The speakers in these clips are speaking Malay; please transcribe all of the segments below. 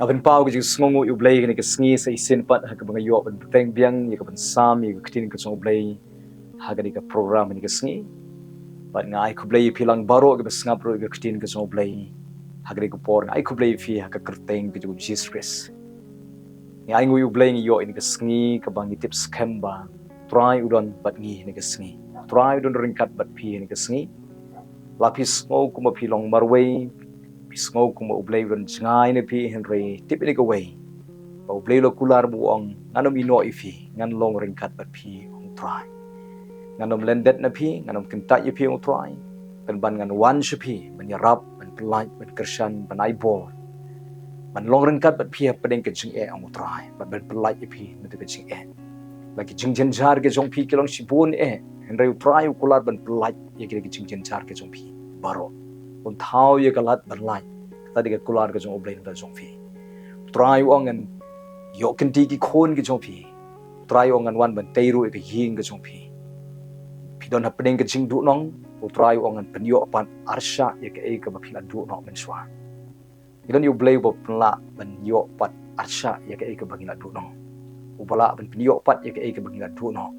Aban pau ke Sngi U Blei ni ke Sngi sa isin pat ha ke bangayok ban peteng biang ya ke ban sam ya ke ktin ke Sngi U Blei ha ke ni ke program ni ke Sngi pat ngai khublei philang baro ke besngap ro ke ktin ke Sngi U Blei ha ke ni ke por ngai khublei phi ha ke kerteng ke Jesus Christ ngai ngui U Blei ni yo ni ke Sngi ke bang tips kambah try udon bat ngi ni ke Sngi try udon ringkat bat phi ni ke Sngi lapis ngo kuma philong marwei pisngau kuma U Blei ron ngai ne phi henry tip ni ka way ba U Blei lo kular buong nganom ino ifi ngan long ringkat bat phi ong try nganom lendet na phi nganom kinta yi phi ong try kan ban ngan wan shi man yarap man pynlait man kershan ban aibor man long ringkat bat phi padeng ke jing ong try ban pynlait yi phi na ke jing lagi jingjynjar ke jong phi ke long shibun henry try kular ban pynlait ye ke jingjynjar ke jong phi baro un thau ye galat banlai tadi ke kular ke jong U Blei da jong phi try ong an yo kenti ki khon ke jong phi try ong an wan ban teiru ke ying ke jong phi pidon happening ke jing du nong try ong an penyo pan arsha ye ke baphilan du nong men swa idon U Blei bo pla ban yo pat arsha ye ke bangila du nong ubala ban penyo pat ye ke bangila du nong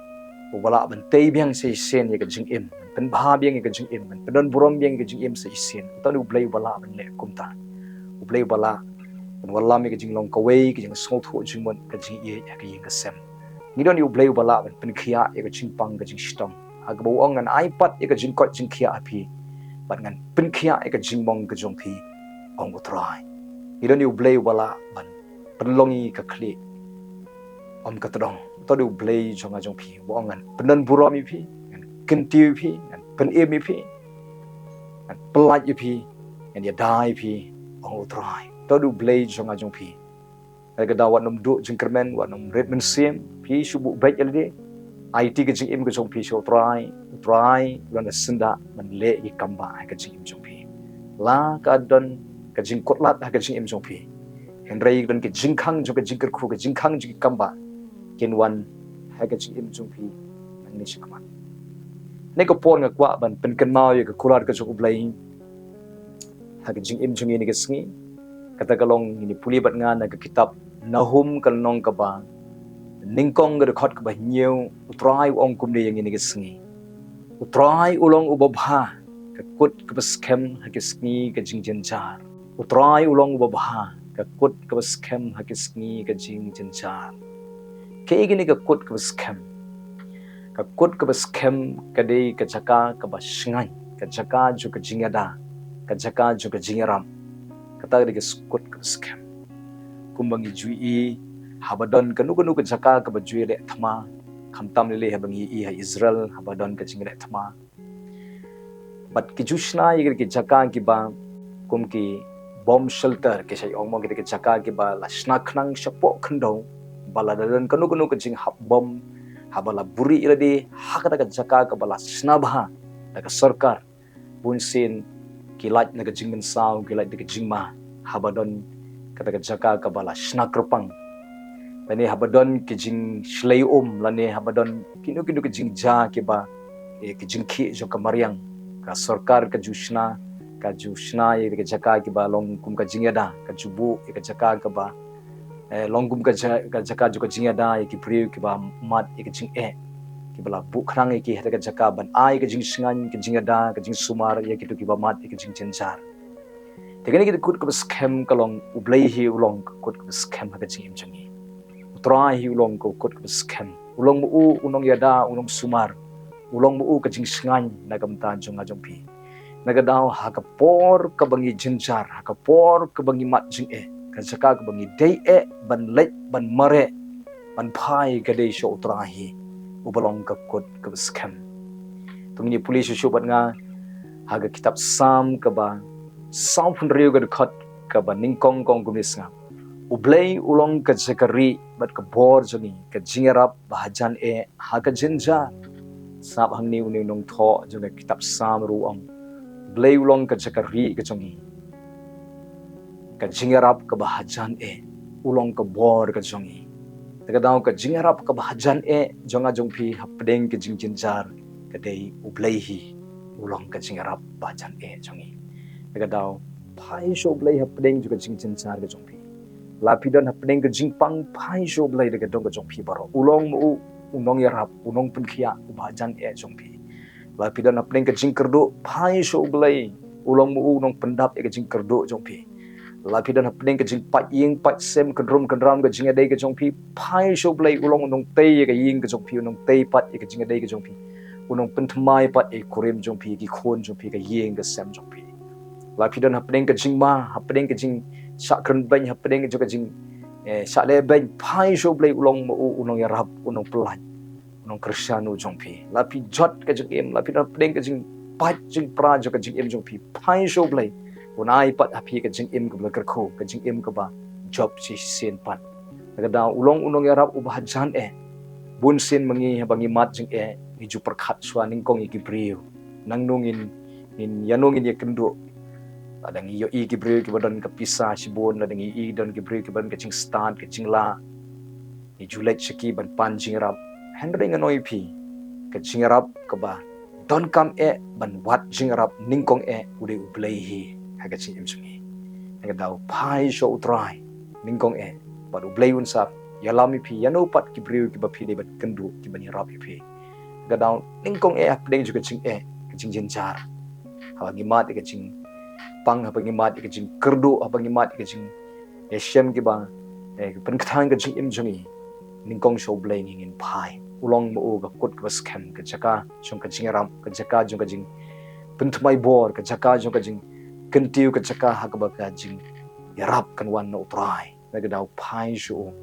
ubala ban tei biang se sen ye ke jing im pen bha biang ke jing im pen burom biang ke jing im se isen ton U Blei bala ban le kumta U Blei bala ban wala mi ke jing long kawei ke jing Snongpoh jing mon ke jing ye ke ying ke sem ni don U Blei bala ban pen khia ye ke jing pang ke jing shitom ag bo ong an iPad ye ke jing kot jing khia api ban ngan pen khia ye ke jing mong ke jong phi ong utrai ni don U Blei bala ban pen longi ke khli om ka todong to U Blei jong a jong phi bo ong an pen burom mi phi kenti phi pen mi phi plat yi phi and ya dai phi ong utrai to U Blei jong a jong phi ga da wat nom du jing kermen wat nom red men sim phi shubu baik yalde IT ke jing im ke jong phi so try lan da senda man le yi kambah ke jing im jong phi la ka don ke jing kotlat ke jing im jong phi henry don ke jing khang jong ke jing ker khu ke jing khang jing kambah ken wan ke jing im jong phi nang ni shikman ne ko por nga kwa ban pen kan mau ye ko kular ka jong U Blei ha ke jing im jong ni ke Sngi kata kalong ni puli bat nga na ke kitab nahum kan nong ka ba ningkong ga khot ka ba nyeu utrai ong kum ne yang ni ke Sngi utrai ulong ubabha ka kut ka baskhem ha ke Sngi ka jingjynjar utrai ulong ubabha ka kut ka baskhem ha ke Sngi ka jingjynjar ke igini ka kut ka baskhem ka kut ka baskhem ka dei ka Jaka ka ba shngai ka Jaka ju ka jingyada ka Jaka ju ka jingyaram kata de ka kut ka baskhem kumbangi jui habadon kanu ka Jaka ka ba jui le thama khamtam le habangi ha Israel habadon ka jingre thama bat ki jushna ye ki Jaka ki ba kum ki bomb shelter ke sai ong mo ki Jaka ki ba la snakhnang shapo khndo baladadan kanu ka jing hab bom habala buri ilade hakata ka Jaka ka bala sngewbha daga sarkar bunsin kilat naga jingmen saw kilat daga jingma habadon kata ka Jaka ka bala kyrpang lane habadon ke jing shlei lane habadon kinu ke jing ja ke ba ke jing khi jo ka mariang ka sarkar ka jushna ye ke Jaka ke ba long kum ka jingyada ka jubu ke Jaka ka ba longgum ka Jaka juga jingyada ki priu ki ba mat ki jing ki bala bu khrang ki hata ka Jaka ban ai ki jing sngan ki jingyada ki jing sumar ye ki tu ki ba mat ki jing jinjar tegani ki kut ka scam ka long U Blei hi ulong kut ka scam ha ka jing im jangi utrai hi ulong ko kut ka scam ulong mu unong yada ulong sumar ulong mu ka jing sngan na kam ta jong a jong pi naga daw ha ka por ka bangi jinjar ha ka por ka bangi mat jing ka Jaka ka bangi dei ban leit ban mare ban phai ka dei sho utrahi ubalong ka kut ka scam tungni pulis shu bat nga ha ka kitab sam ka ba sam phun riu ka khat ka ba ningkong kong gumis nga U Blei ulong ka Jakari bat ka bor joni ka jingarap bahajan ha ka jinja sap hang niu nong tho jona kitab sam ruang Blei ulong ka Jakari ka jongi ka jingarap ka bahajan ulong ka bor ka jongi tagadaw ka jingarap ka bahajan jonga jongpi hapdeng ka jingjynjar ka dei U Blei hi ulong ka jingarap bahajan jongi tagadaw phai sho U Blei hapdeng ju ka jingjynjar ka jongpi lapidan happening ke jingpang pai show blai de dong ke jong pi baro ulong mu unong yarap unong penkhia ubajan jong pi lapidan happening ke jingkerdo pai show blai ulong mu unong pendap ke jingkerdo jong pi lapidan happening ke jing pat ying pat sem ke drum ke jingadai ke jong pi pai show blai ulong unong tei ke ying ke jong pi unong tei pat ke jingadai ke jong pi unong pentmai pat kurim jong pi ki khon jong pi ke ying ke sem jong pi lapidan happening ke jingma happening ke jing sakren bany happening juga jing sakle bany pai show blai ulong mu unong yarap unong pelai unong kristianu jong pi lapi jot ke jing em lapi happening ke jing pat jing pra juga jing em jong pi pai show blai unai pat api ke jing em ke blakar kho ke jing em ke ba job si sen pat kada ulong unong yarap ubah jan bun sen mengi bangi mat jing hiju perkhat suaning kong iki briu nang nungin in yanungin ye kendo ada ngi yo i gibril ke badan ke pisah shibun ada ngi i dan gibril ke badan ke jing stand ke jing la ni julet shiki ban pan jing rap handring anoi pi ke jing rap ke ba don kam ban wat jing rap ningkong ude u blei hi ha ke jing im sungi ha dau pai show try ningkong ba u blei un sap yalami pi yano pat gibril ke ba pi de bat kendu ki ban rap pi ga dau ningkong apdeng juga jing ke jing jingjynjar ha ngi mat ke jing pang apa ngimat ke jing kerdu apa ngimat ke jing shem ki ba penkthang ke jing im jungi ningkong show blai ngin pai ulong mo ga kut ke baskhem ke jaka jong ke jing ram ke jaka jong ke jing penthmai bor ke jaka jong ke jing kentiu ke jaka ha ka ba ka jing yarap kan wan no try na ga dau pai show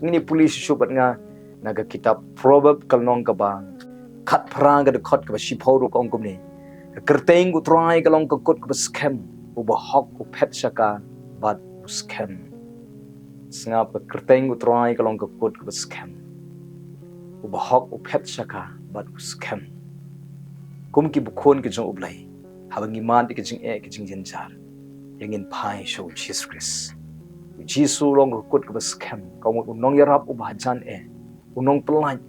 ngini police show bat nga naga kitab proverb kalnong ka ba khat phrang ga de khot ka ba shipho ro kong kum ni kerteng ku try kalong ka kut ka baskhem uba hok ku phet shaka bat baskhem snap ka kerteng ku try kalong ka kut ka baskhem uba hok ku phet shaka bat baskhem kum ki bukhon ki jong ublai habangi man ki jing ke jing jingjynjar yangin pai show Jesus Christ Jisu long ka kut ka baskhem kaum unong yarap uba jan unong pelai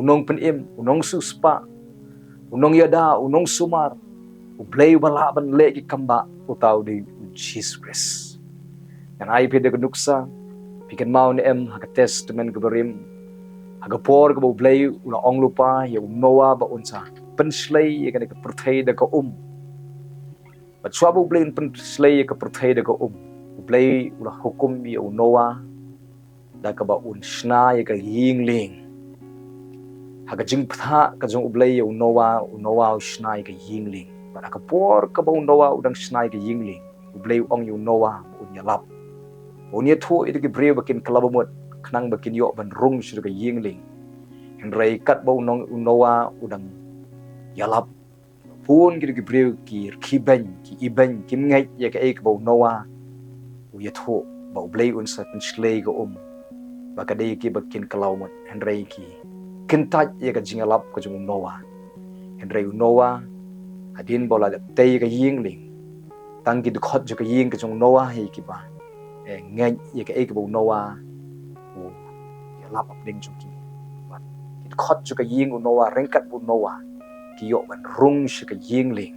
unong penim unong suspa unong yada unong sumar u blei bala ban le ki kambah utau di Jesus Christ yang ai pe de nuksa pikan mau ne ha testament ke berim ha por ke blei ula ong lupa ya noa ba unsa penslei ya ke perthai de ko bat swabu blei penslei ke perthai de ko blei ula hukum ya noa da ka ba un sna ya ke yingling ha jing pha ka jong blei ya noa sna ya ke yingling pada kapor ka bau noa udang snai ke yingling blei ong yu noa unya lap unya thu itu ke breu bakin kalabamut knang bakin yo ban rung sur ke yingling henrei kat bau nong noa udang yalap pun ke breu ki kiban ki iban kim ngai ya ke bau noa uya thu bau blei un sa pen slei ke bakadei ki bakin kalawmut henrei ki kentat ya ke jingalap ke jung noa henrei noa Hadien bola de tei ka yingling tang ki khot jo ka ying ka jong noa hi ki ba ngai ye ka ek bo noa o ya lap up ding ki ba ki khot jo ka ying noa rengkat bu noa ki yo ban rung shi ka yingling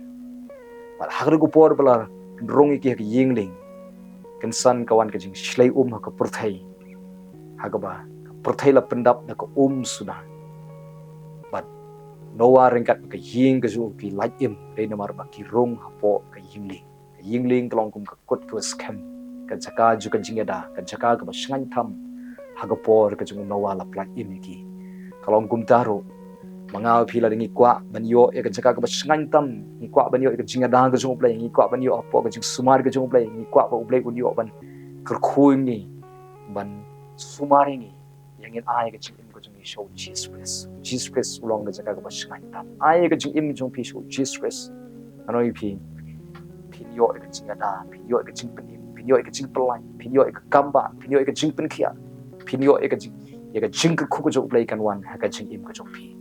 ba hagre ku por bala rung ki ka yingling kan san kawan ka jing shlei ha ka perthai ha ka ba perthai la pendap da ka sudah Noa rengkat ke ying ke zu ki light im dei namar ba ki rong hapo ke yingling kelong kum ke kut ke scam ke jaka ju ke jingeda ke jaka ke basngan tham hagapor ke jung noa la plat im ki kelong kum taro mangau pila dengi kwa ban yo ke jaka ke basngan tham ni kwa ban yo ke jingeda ke jung play ni kwa ban yo apo ke jing sumar ke jung play ni kwa ba play un yo ban kerkhui ni ban sumar ni yang ai ke jing show Jesus Christ ulong ke jaga ke basngan tam ai ke jing im jong pi show Jesus Christ anoi pi yo ke jing ada pi yo ke jing penim pi yo ke jing pelai pi yo ke kambah pi yo ke jing penkhia pi yo ke jing ke khu ke jong play kan wan ha ke jing im ke jong pi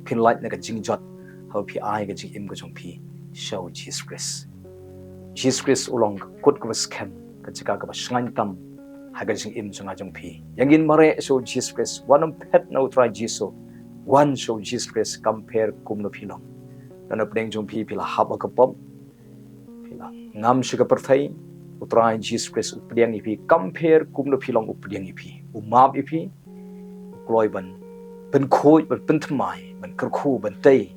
pynlait na ke jing jot ha pi ai ke jing im ke jong pi show Jesus Christ ulong kut ke baskem ke jaga ke basngan tam hagan sing im sunga jong pi yangin mare show Jesus Christ one pet no try Jesus one show Jesus Christ compare kum no pilong dan apdeng jong pi pila haba ka pom pila ngam shi ka perthai utrai Jesus Christ updiang ipi compare kumno pilong updiang ipi umap ipi kloi ban pen khoi ban pen thmai ban kerkhu ban tei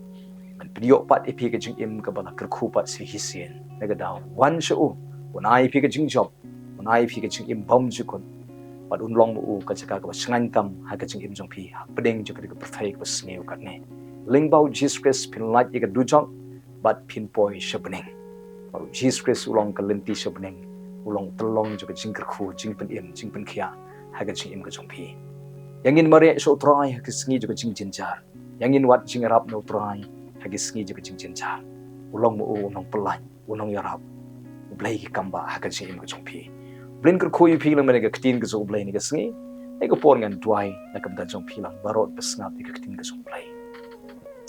ban pdio pat ipi ke jing im ka bala kerkhu pat si hisien naga daw wan shu unai ipi ke jing job unai ipi ke jing im bom jukon pat unlong mu ka jaka ka sngan kam ha ka jing im jong pi pedeng jo ka perfect ba sneu kat ne lingbau Jesus Christ pynlait ka dujong bat pin poi shabening Jesus Christ ulong ka lenti shabening ulong telong jo ka jing kerkhu jing pen im jing pen khia ha ka jing im ka jong pi yangin mare so try ha ka sngi jo ka jing jinjar yangin wat jing rap no try ha ka sngi jo ka jing jinjar ulong mu ulong pelai ulong yarap Blei ki kambah ha ka jing im ka jong pi blin kerkhu pi lang mane ka ktin ka zo blei ni ka sngi ai ko por ngan dwai na kam da jong pi lang barot besngap ka ktin ka zo blei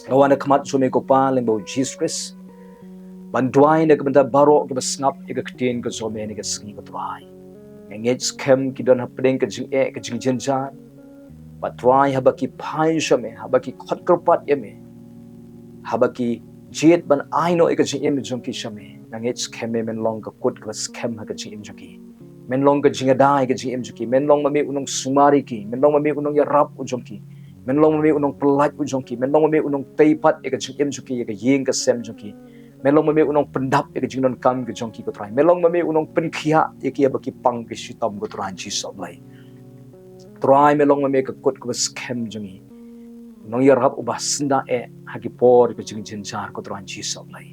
ngawana khamat so me ko pa leng bo Jesus Christ ban dwai na kam da barot ka besngap ka ktin ka zo me ni ka sngi ka dwai ngej kem ki don hapdeng ka jing ka jing jinjar but dwai habaki phai shame habaki khot kerpat yeme habaki jet ban aino ka jing em jong ki shame ngej kem men long ka kut ka scam ha ka jing em jong ki men long ka jing adai ka jing em jong ki men long ma me unong sumari ki men long ma me unong ya rap u jong ki men long ma me unong pelait u jong ki men long ma me unong teipat ka jing em jong ki ka yeng ka sem jong ki men long ma me unong pendap ka jing non kam ka jong ki ko trai men long ma me unong penkhia ki ba ki pang ki shitom ko trai chi so lai trai men long ma me ka kut ko scam jong ki nong ya rap u basnda ha ki por ka jing jinjar ko trai chi so lai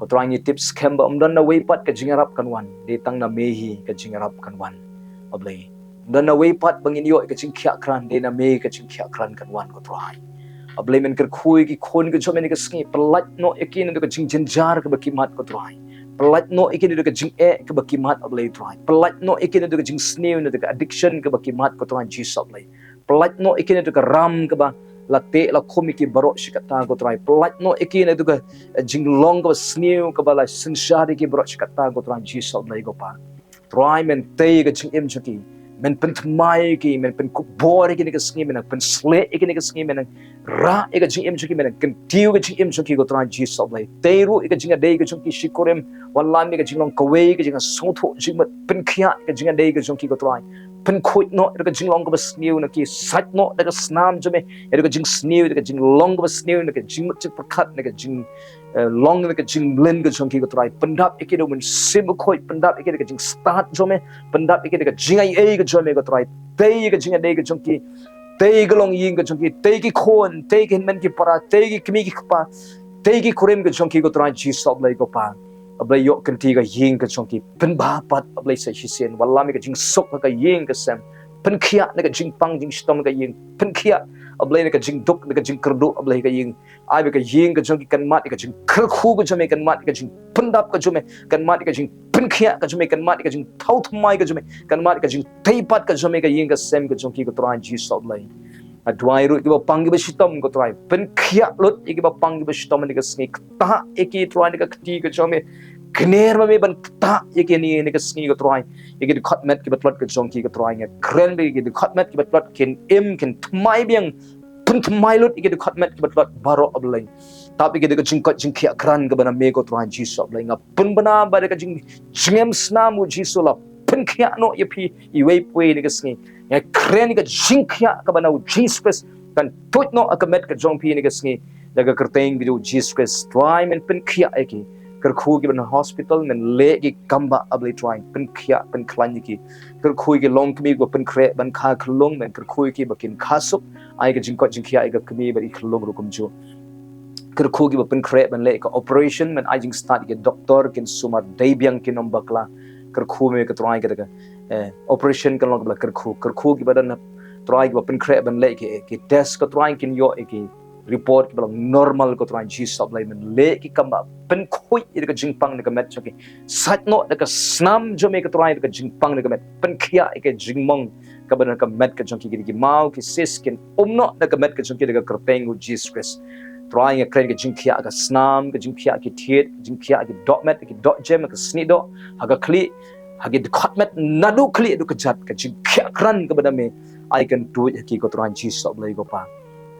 ko trai ni tips scam ba umdan na way pat ka jing rap kan wan de tang na mehi ka jing rap kan wan oblei dan na way pat bangin yo ka jing khia kran de na me ka jing khia kran kan wan ko trai oblei men ker khui ki khon ka jomen ka sngi pelat no yakin ka jing jinjar ka ba ki mat ko trai pelat no yakin ka jing ka ba ki mat oblei trai pelat no yakin ka jing sneu na ka addiction ka ba ki mat ko trai ji oblei pelat no yakin ka ram ka ba latte la khomi ki barok shikata ko trai pelat no yakin ka jing long ka sneu ka ba la sinshari ki barok shikata ko trai ji oblei ko pa trai men tei ka jing em chuki men pen thmai ki men pen ku bor ki ni ka sngi men pen sle ki ni ka sngi men ra e ka jing em chuki men kan tiu ka jing em chuki ko trai ji oblei tei ru e ka jing dei ka chuki shikorem wallan mi ka jing long kawei ka jing sotho jing mat pen khia ka jing dei ka chuki ko trai pen khoi no ka jing long ka sneu na ki sat no ka snam jame e ka jing sneu ka jing long ka sneu na ka jing mat chik prakhat na ka jing long na ka jing blend ka chunki ko try pendap ikid mun sim khoi pendap ikid ka jing start jome pendap ikid ka jing ai ka jome ko try tei ka jing dei ka chunki tei ka long ying ka chunki tei ki khon tei ki men ki para tei ki kmi ki khpa tei ki khurem ka chunki ko try ji sob lai ko pa ablai yo kanti ka ying ka chunki pen ba pat ablai sai shi sen wallami ka jing sok ka ying ka sem pen khia na ka jing pang jing stom ka ying pen khia ablai na ka jing duk na ka jing kerdu ablai ka ying ai be ka ying ka chunki kan mat ka jing khu ka jome kan mat ka jing pendap ka jome kan mat ka jing pen khia ka jome kan mat ka jing thau thmai ka jome kan mat ka jing teipat ka jome ka ying ka sem ka chunki ko try ji sob lai adwai ru ki ba pang ki ba shitom ko try pen khia lot ki ba pang ki ba shitom ni ka sngi ta eki try ni ka kti ka jome kner ma me ban ta eki ni ka sngi ko try eki de khat met ki ba plot ka chunki ka try nge kren be ki de khat met ki ba plot ken em ken thmai biang pen thmai lot eki de khat met ki ba plot baro ablai tapi eki de ka jing kot jing khia kran ka bana me ko try ji sob lai nga pen bana ba de ka jing jingem snam u ji so la pen khia no ye phi I wei pwe ni ka sngi ngai kren ka jing khia ka bana u Jesus Christ kan tot no ka met ka jong phi ni ka sngi daga kerteng bi u Jesus Christ try men pen khia eki ker khu ki ban hospital men le ki kambah ablai try pen khia pen klan ki ker khu ki long kmi go pen kre ban kha khlong men ker khu ki bakin khasup ai ka jing ko jing khia ai ka kmi ba I khlong ru kum chu ker khu ki pen kre ban le ka operation men ai jing start ki doctor kin sumar dei biang ki nom bakla ker khu me ka try ka operation kan long ker khu ki badan try ki pen kre ban le ki test ka try kin yo ki report ki balang normal ko try ji sob lai men le ki kambah pen khoi ka jing pang ni ka met choki sat no ka snam jo me ka try ka jing pang ni ka met pen khia ka jing mong ka ban ka met ka choki ki mau ki sis kin no ka met ka choki ka kerteng u Jesus Christ try ka kren ka jing khia ka snam ka jing khia ki thiet jing khia ki dot met ki dot gem ka sni do ha ka kli ha ki khot met nadu kli du ka jat ka jing khia kran ka ban me I can do it ki ko try ji sob lai go pa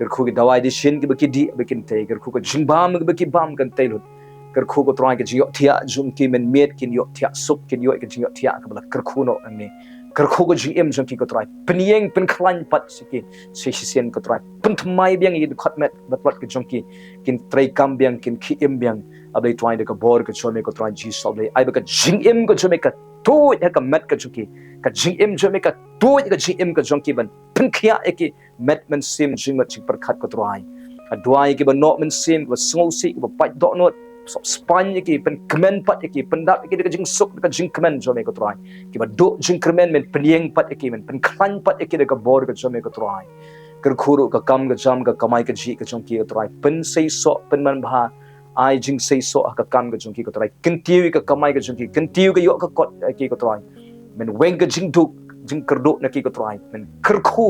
ker khu ki dawai di shin ki baki di bakin tei ker khu ka jingbam ki baki bam kan tei lut kerku ko try ke jiyok tia jung ki men miet kin yok tia sup kin yok ke jiyok tia ke bala kerku no ni kerku ko jing em jung ki ko try penieng pen klan pat siki sisien ko try pen thmai biang i khat met bat ke jung ki kin trai kam biang kin ki em biang abai try de ka bor ke chome ko try ji so ai ba ka jing em ko chome ka tu ya ka met ka jung ki ka jing em chome ka tu ka jing em ka jung ki ban pen khia eki met men sim jing mat chik par khat ko try dwai ki ba no men sim ba sngo si ba pat do no span ki pen kemen pat ki pendak ki de jing suk de jing kemen jome ko try ki ba do jing kemen men penieng pat ki men pen klan pat ki de ka bor ka jome ko try ker khuru ka kam ka jam ka kamai ka ji ka jong ki ko try pen sei so pen man bha ai jing sei so ka kam ka jong ki ko try kentiu ka kamai ka jong ki kentiu ka yo ka kot ki ko try men weng ka jing duk jing kerdo na ki ko try men kerku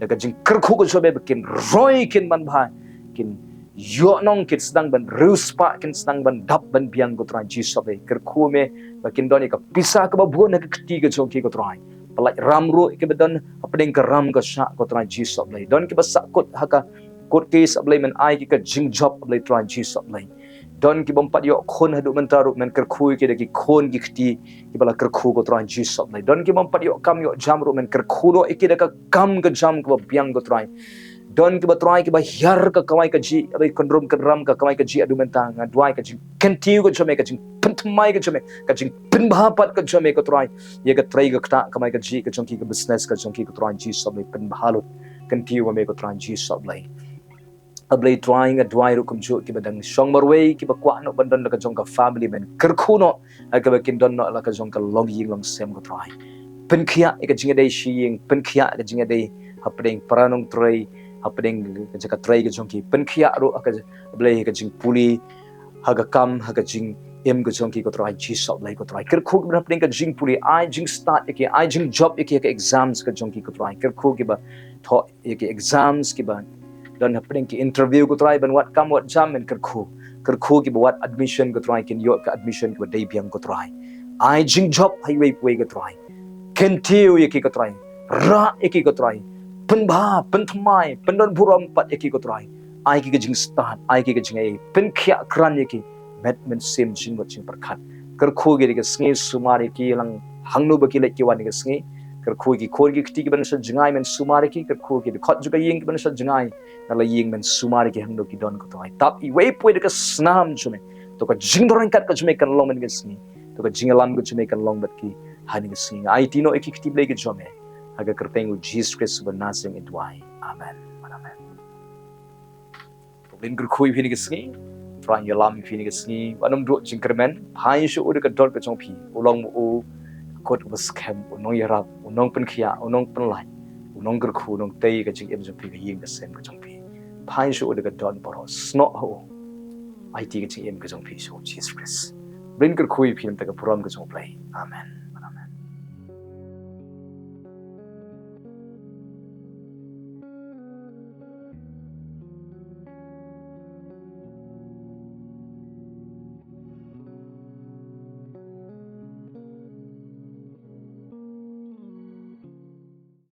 de ka jing kerku ko jome bekin roi kin man bha kin yo nong kit sedang ban ruspa kin sedang ban dap ban biang ko try ji so be kerku me bakin doni ka pisah ka babu na ka keti ka jong ki ko try palai ram ru ke bedan apdeng ka ram ka sha ko try ji so be don ki basa kot haka kot case ablai men ai ki ka jing job ablai try ji so be don ki bom pat yo khon hadu men taru men kerku ki de ki khon ki keti ki bala kerku ko try ji so be don ki bom pat yo kam yo jam ru men kerku no iki de ka kam ka jam ko biang ko try don ki ba try ki ba hyar ka kamai ka ji abai kondrom kan ram ka kamai ka ji adu mentang dwai ka ji kentiu ko jome ka ji pentmai ka jome ka ji pinbha pat ka jome ko try ye ka try ka kta kamai ka ji ka jongki ka business ka jongki ko try ji sob pinbha lo kentiu me ko try ji sob lai ablai trying a dwai ru kum ju ki badang shong marwei ki ba kwa no bandan ka jong ka family men kerku no ka ba kin don no la ka jong ka long ying long sem ko try pen khia ka jinga dei shing pen khia ka jinga dei hapdeng paranong try hapdeng ka try ka jongki pen khia ro ka blai ka jing puli haga kam haga jing em ka jongki ko try ji sob lai ko try ker khuk na hapdeng ka jing puli ai jing start ki ai jing job ki ka exams ka jongki ko try ker khuk ki ba tho ki exams ki ba don hapdeng ki interview ko try ban wat kam wat jam men ker khuk ki ba wat admission ko try kin yo ka admission ko dei biang ko try ai jing job highway pui ko try kentiu ki ko try ra ki ko try penbha penthmai pendon buram pat ki ko try ai ki jing start ai ki jing ai pen khia kran ki met men sim jing wat jing parkhat ker khu gi ga sngi sumari ki lang hangnu ba ki le ki wan ga sngi ker khu gi khor gi kti ki ban sa jingai men sumari ki ker khu gi khot ju ga ying ki ban sa jingai na la ying men sumari ki hangnu ki don ko try tap I wei poi ga snam chume to ka jing dorang kat ka chume kan long men ga sngi to ka jing alam ga chume kan long bat ki hani ga sngi ai tino ki kti ble ga jome aga kerteng Jesus Christ bernasing dwai amen amen problem gerkhui phini ke sngi try yalam phini ke sngi anum do jingkermen phai shu ud ka dot ka chong phi ulong mu kot baskhem unong yarap unong pen khia unong pynlait unong gerkhu unong tei ka jing em jong phi ka ying ka sem ka chong phi phai shu ud ka dot boro sno ho ai ti ka jing em ka chong phi so Jesus Christ bring gerkhui phini ta ka puram ka chong play amen